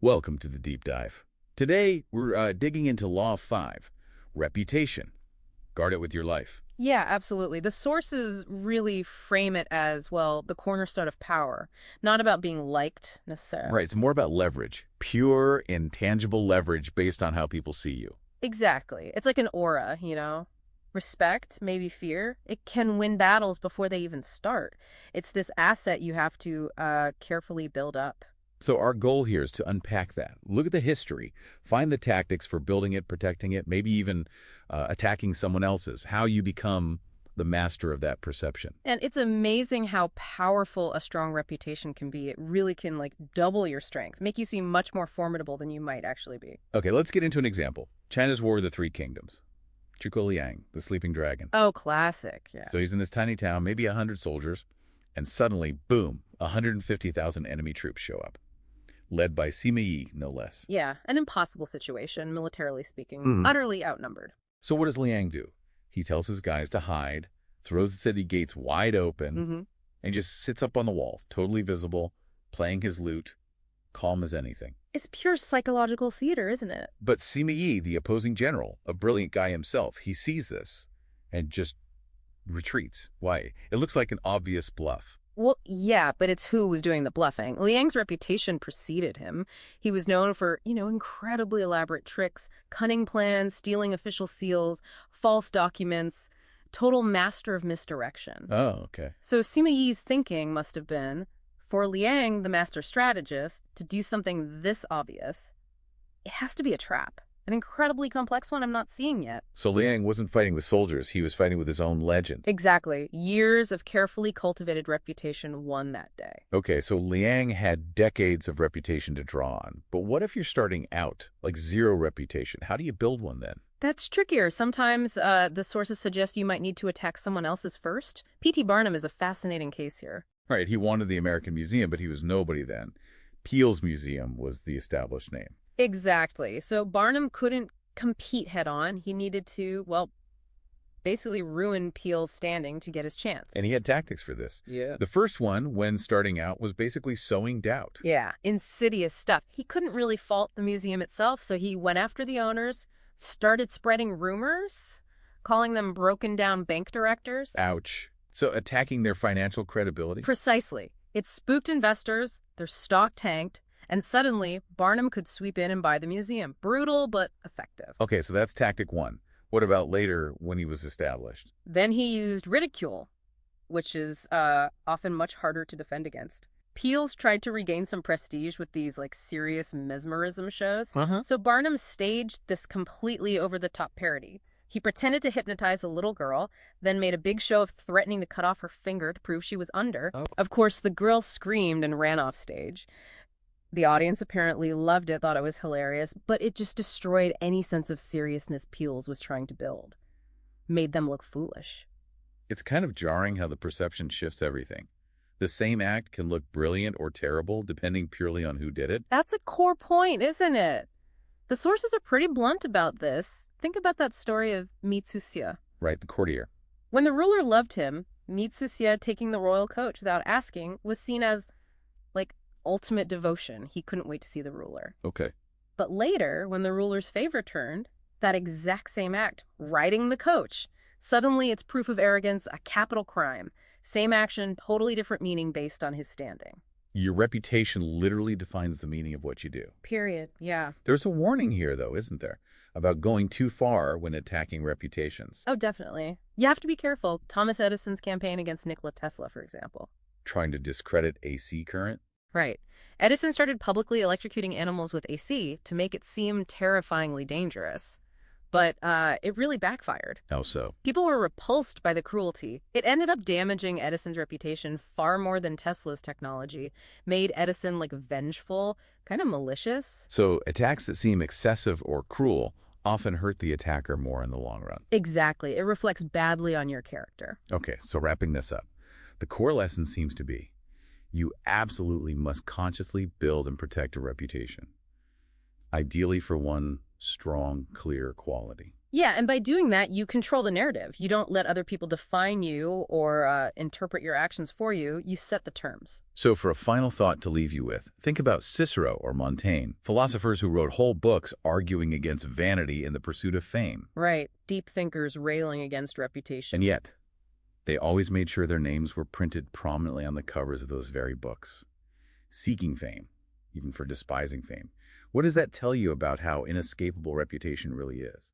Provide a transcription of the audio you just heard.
Welcome to the deep dive. Today, we're digging into Law 5, reputation. Guard it with your life. Yeah, absolutely. The sources really frame it as, well, the cornerstone of power, not about being liked Right, necessarily. it's more about leverage, pure, intangible leverage based on how people see you. Exactly. It's like an aura, you know? Respect, maybe fear. It can win battles before they even start. It's this asset you have to carefully build up. So our goal here is to unpack that. Look at the history, find the tactics for building it, protecting it, maybe even attacking someone else's, how you become the master of that perception. And it's amazing how powerful a strong reputation can be. It really can, like, double your strength, make you seem much more formidable than you might actually be. Okay, let's get into an example. China's War of the Three Kingdoms. Zhuge Liang, the sleeping dragon. Oh, classic. Yeah. So he's in this tiny town, maybe 100 soldiers, and suddenly, boom, 150,000 enemy troops show up, led by Sima Yi, no less. Yeah, an impossible situation, militarily speaking, Mhm. utterly outnumbered. So what does Liang do? He tells his guys to hide, throws the city gates wide open, Mm-hmm. and just sits up on the wall, totally visible, playing his lute, calm as anything. It's pure psychological theater, isn't it? But Sima Yi, the opposing general, a brilliant guy himself, he sees this and just retreats. Why? It looks like an obvious bluff. Well, yeah, but it's who was doing the bluffing. Liang's reputation preceded him. He was known for, incredibly elaborate tricks, cunning plans, stealing official seals, false documents, total master of misdirection. Oh, okay. So Sima Yi's thinking must have been, for Liang, the master strategist, to do something this obvious, it has to be a trap. An incredibly complex one I'm not seeing yet. So Liang wasn't fighting with soldiers, he was fighting with his own legend. Exactly. Years of carefully cultivated reputation won that day. Okay, so Liang had decades of reputation to draw on. But what if you're starting out, like zero reputation? How do you build one then? That's trickier. Sometimes the sources suggest you might need to attack someone else's first. P.T. Barnum is a fascinating case here. Right, he wanted the American Museum, but he was nobody then. Peale's Museum was the established name. Exactly. So Barnum couldn't compete head on. He needed to, well, basically ruin Peale's standing to get his chance. And he had tactics for this. Yeah. The first one, when starting out, was basically sowing doubt. Yeah, insidious stuff. He couldn't really fault the museum itself, so he went after the owners, started spreading rumors, calling them broken down bank directors. Ouch. So attacking their financial credibility? Precisely. It spooked investors, their stock tanked, and suddenly Barnum could sweep in and buy the museum. Brutal, but effective. Okay, so that's tactic one. What about later when he was established? Then he used ridicule, which is often much harder to defend against. Peale's tried to regain some prestige with these, like, serious mesmerism shows. So Barnum staged this completely over-the-top parody. He pretended to hypnotize a little girl, then made a big show of threatening to cut off her finger to prove she was under. Oh. Of course, the girl screamed and ran off stage. The audience apparently loved it, thought it was hilarious, but it just destroyed any sense of seriousness Peale's was trying to build. Made them look foolish. It's kind of jarring how the perception shifts everything. The same act can look brilliant or terrible depending purely on who did it. That's a core point, isn't it? The sources are pretty blunt about this. Think about that story of Mitsuya. Right, the courtier. When the ruler loved him, Mitsuya taking the royal coach without asking was seen as, like, ultimate devotion. He couldn't wait to see the ruler. Okay. But later, when the ruler's favor turned, that exact same act, riding the coach, suddenly it's proof of arrogance, a capital crime. Same action, totally different meaning based on his standing. Your reputation literally defines the meaning of what you do. Period. Yeah. There's a warning here, though, isn't there? About going too far when attacking reputations. Oh, definitely. You have to be careful. Thomas Edison's campaign against Nikola Tesla, for example. Trying to discredit AC current? Right. Edison started publicly electrocuting animals with AC to make it seem terrifyingly dangerous. But it really backfired. How so? People were repulsed by the cruelty. It ended up damaging Edison's reputation far more than Tesla's technology, made Edison, like, vengeful, kind of malicious. So attacks that seem excessive or cruel often hurt the attacker more in the long run. Exactly. It reflects badly on your character. Okay, so wrapping this up, the core lesson seems to be you absolutely must consciously build and protect a reputation, ideally for one strong, clear quality. Yeah, and by doing that, you control the narrative. You don't let other people define you or interpret your actions for you. You set the terms. So for a final thought to leave you with, think about Cicero or Montaigne, philosophers who wrote whole books arguing against vanity in the pursuit of fame. Right. Deep thinkers railing against reputation. And yet, they always made sure their names were printed prominently on the covers of those very books. Seeking fame, even for despising fame. What does that tell you about how inescapable reputation really is?